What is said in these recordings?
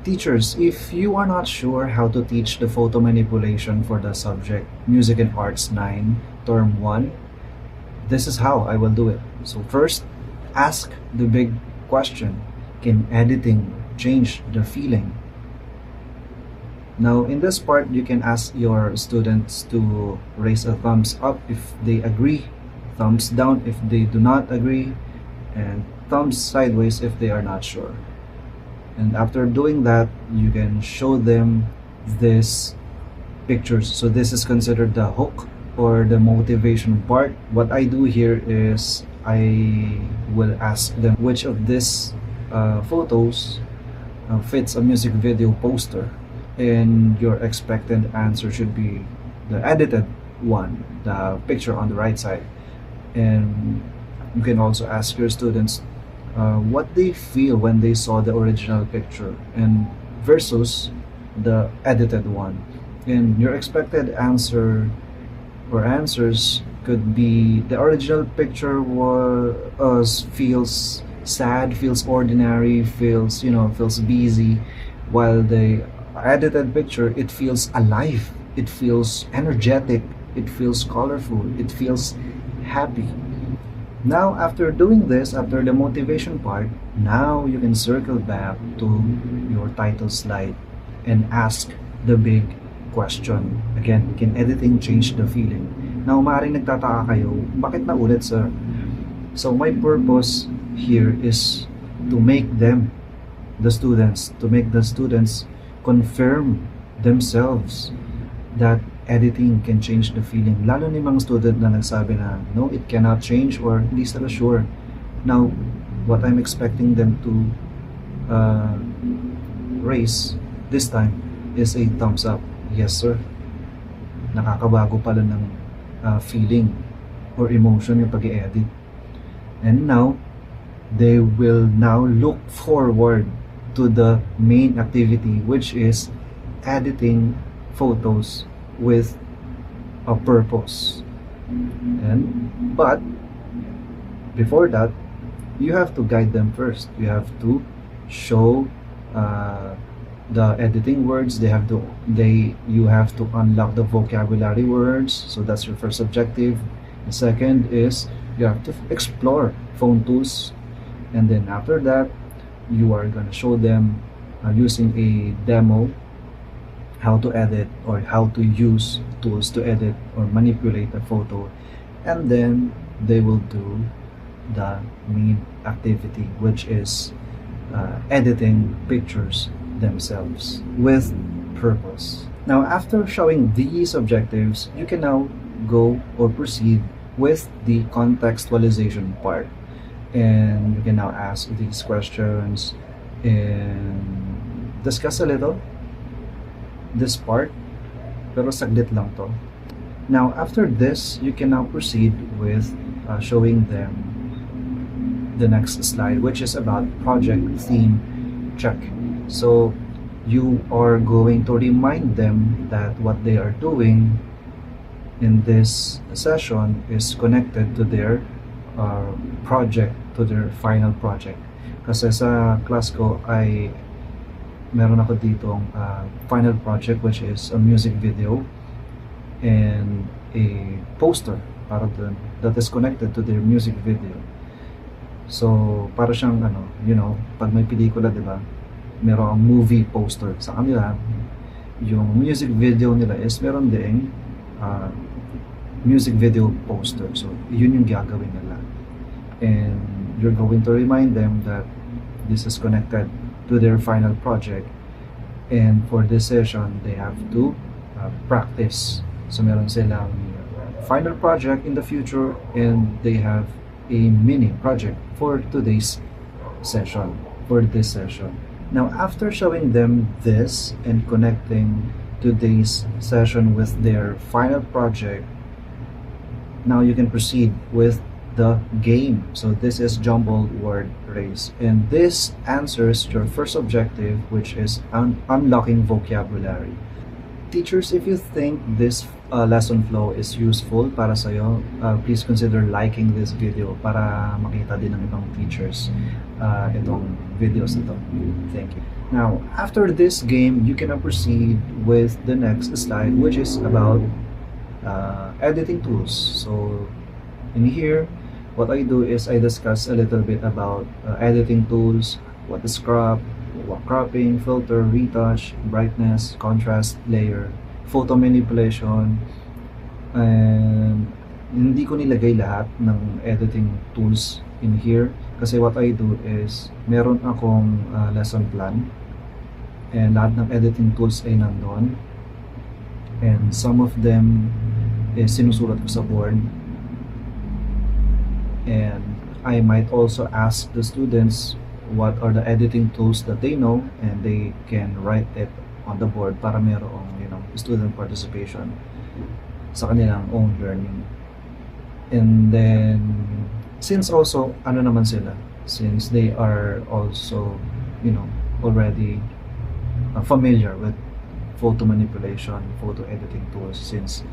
Teachers, if you are not sure how to teach the photo manipulation for the subject Music and Arts 9, Term 1, this is how I will do it. So first, ask the big question. Can editing change the feeling? Now, in this part, you can ask your students to raise a thumbs up if they agree, thumbs down if they do not agree, and thumbs sideways if they are not sure. And after doing that, you can show them this pictures. So this is considered the hook or the motivation part. What I do here is I will ask them which of these photos fits a music video poster, and your expected answer should be the edited one, the picture on the right side. And you can also ask your students what they feel when they saw the original picture and versus the edited one. And your expected answer or answers could be the original picture was feels sad, feels ordinary, feels busy, while the edited picture, it feels alive, it feels energetic, it feels colorful, it feels happy. Now, after doing this, after the motivation part, now you can circle back to your title slide and ask the big question. Again, can editing change the feeling? Now, maaaring nagtataka kayo, bakit na ulit, sir? So, my purpose here is to make the students confirm themselves that editing can change the feeling. Lalo ni mga student na nagsabi na, no, it cannot change or hindi sila sure. Now, what I'm expecting them to raise this time is a thumbs up. Yes, sir. Nakakabago pala ng feeling or emotion yung pag-i-edit. And now, they will now look forward to the main activity, which is editing photos with a purpose. But before that, you have to guide them first. You have to show the editing words. You have to unlock the vocabulary words. So that's your first objective. The second is you have to explore phone tools, and then after that, you are gonna show them using a demo how to edit or how to use tools to edit or manipulate a photo, and then they will do the main activity, which is editing pictures themselves with purpose. Now, after showing these objectives, you can now go or proceed with the contextualization part, and you can now ask these questions and discuss a little this part, pero saglit lang to. Now, after this, you can now proceed with showing them the next slide, which is about project theme check. So, you are going to remind them that what they are doing in this session is connected to their project, to their final project. Kasi sa class ko ay meron ako ditong final project, which is a music video and a poster para dun that is connected to their music video. So, para siyang pag may pelikula, di ba? Merong movie poster. Sa kanila, yung music video nila is meron ding music video poster. So, yun yung gagawin nila. And you're going to remind them that this is connected to their final project, and for this session they have to practice. So meron silang final project in the future, and they have a mini project for today's session, for this session. Now, after showing them this and connecting today's session with their final project, now you can proceed with the game. So this is jumbled word race, and this answers your first objective, which is unlocking vocabulary. Teachers, if you think this lesson flow is useful para sa'yo, please consider liking this video para makita din ng ibang teachers itong videos nito. Thank you. Now, after this game, you can now proceed with the next slide, which is about editing tools. So, in here, what I do is I discuss a little bit about editing tools, what is crop, cropping, filter, retouch, brightness, contrast, layer, photo manipulation, and hindi ko nilagay lahat ng editing tools in here kasi what I do is meron akong lesson plan and lahat ng editing tools ay nandun, and some of them is sinusulat ko sa board, and I might also ask the students what are the editing tools that they know, and they can write it on the board para merong student participation sa kanilang own learning. And then since also since they are also already familiar with photo manipulation, photo editing tools, since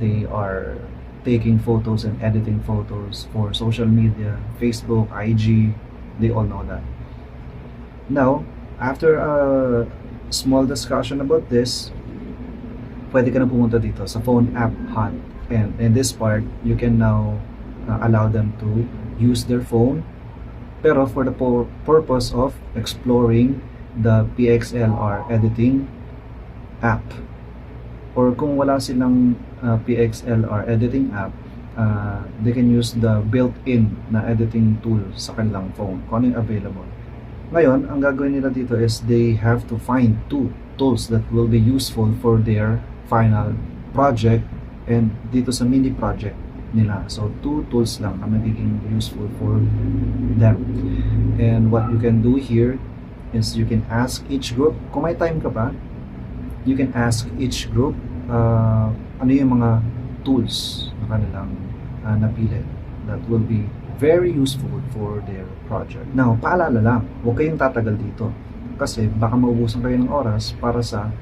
they are taking photos and editing photos for social media, Facebook, IG, they all know that. Now, after a small discussion about this, pwede ka na pumunta dito sa phone app hunt, and in this part, you can now allow them to use their phone, pero for the purpose of exploring the PXLR editing app. Or kung wala silang PXLR editing app, they can use the built-in na editing tool sa kanilang phone, kung ano yung available. Ngayon, ang gagawin nila dito is they have to find two tools that will be useful for their final project and dito sa mini project nila. So, two tools lang ang magiging useful for them. And what you can do here is you can ask each group, kung may time ka pa, you can ask each group ano yung mga tools na kanilang napili that will be very useful for their project. Now, paalala lang, huwag kayong tatagal dito kasi baka maubusan kayo ng oras para sa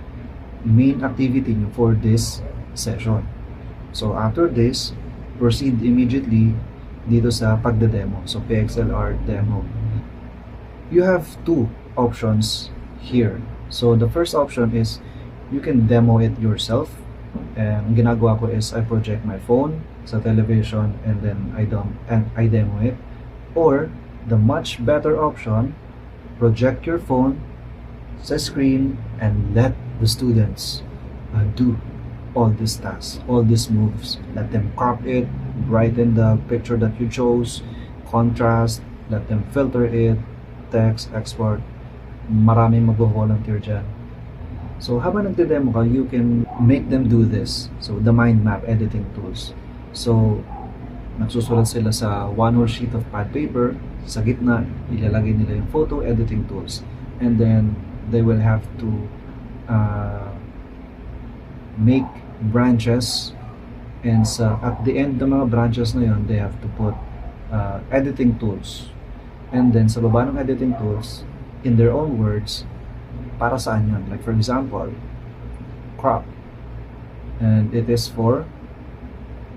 main activity nyo for this session. So, after this, proceed immediately dito sa pagde-demo. So, PXLR demo. You have two options here. So, the first option is you can demo it yourself. And ang ginagawa ko is I project my phone sa television and then I demo it. Or the much better option, project your phone sa screen and let the students do all these tasks, all these moves. Let them crop it, brighten the picture that you chose, contrast, let them filter it, text, export. Maraming mag-volunteer dyan. So, habang nagde-demo ka, you can make them do this. So, the mind map editing tools. So, nagsusulat sila sa one more sheet of pad paper. Sa gitna, ilalagay nila yung photo editing tools. And then, they will have to make branches. And at the end ng mga branches na yun, they have to put editing tools. And then, sa baba ng editing tools, in their own words, para saan yun? Like for example, crop. And it is for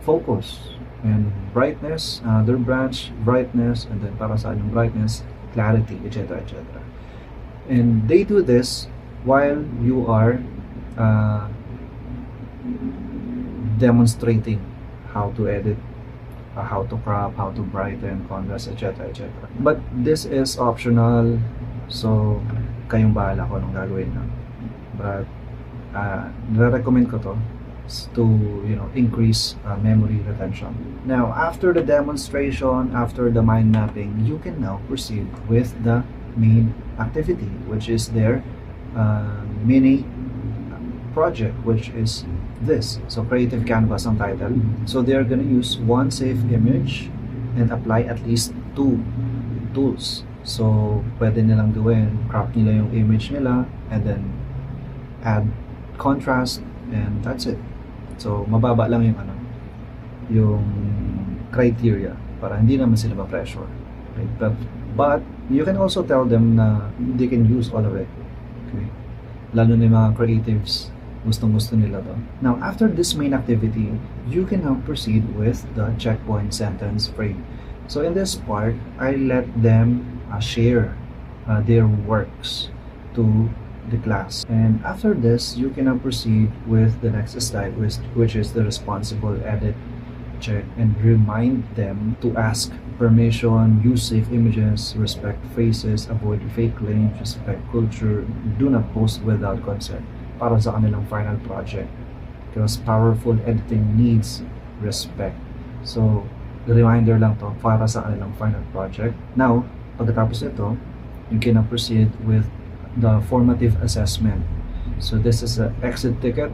focus. And brightness, another branch, brightness, and then para saan yung brightness, clarity, etc. etc. And they do this while you are demonstrating how to edit, how to crop, how to brighten, contrast, etc. etc. But this is optional, so kayong bahala ko anong gagawin na. But nire-recommend ko to to increase memory retention. Now, after the demonstration, after the mind mapping, you can now proceed with the main activity, which is their mini project, which is this. So, Creative Canvas ang title. So, they're gonna use one safe image and apply at least two tools. So, pwede nilang gawin, crop nila yung image nila, and then add contrast, and that's it. So, mababa lang yung criteria para hindi naman sila ma-pressure. Okay? But you can also tell them na they can use all of it. Okay? Lalo na yung mga creatives Gustong-gusto nila to. Now, after this main activity, you can now proceed with the checkpoint sentence frame. So in this part, I let them share their works to the class. And after this, you can now proceed with the next slide, which is the responsible edit check, and remind them to ask permission, use safe images, respect faces, avoid fake claims, respect culture, do not post without consent para sa kanilang final project. Because powerful editing needs respect. So, the reminder lang to para sa kanilang final project. Now, pagkatapos ito, you can now proceed with the formative assessment. So, this is an exit ticket,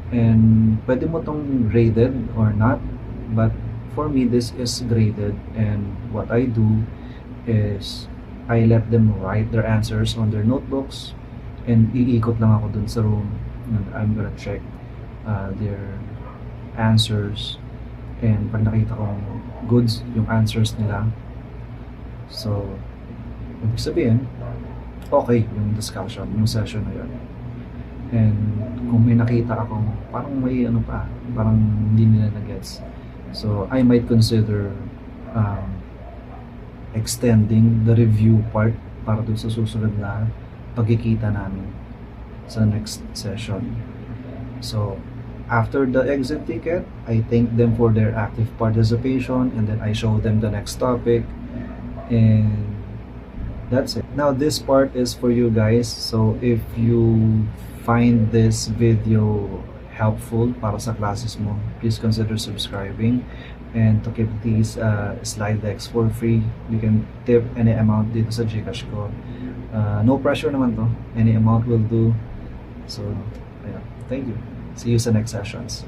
and pwede mo tong graded or not, but for me, this is graded, and what I do is I let them write their answers on their notebooks, and iikot lang ako dun sa room, and I'm gonna check their answers, and pag nakita kong goods yung answers nila, so ibig sabihin okay yung discussion, yung session na yun. And kung may nakita akong parang may parang hindi nila na-gets, so I might consider extending the review part para dun sa susunod na pagkikita namin sa next session. So after the exit ticket, I thank them for their active participation, and then I show them the next topic, and that's it. Now this part is for you guys, so if you find this video helpful para sa classes mo, please consider subscribing, and to keep these slide decks for free, you can tip any amount dito sa Gcash ko. No pressure naman to, any amount will do. So, yeah, thank you. See you sa next sessions.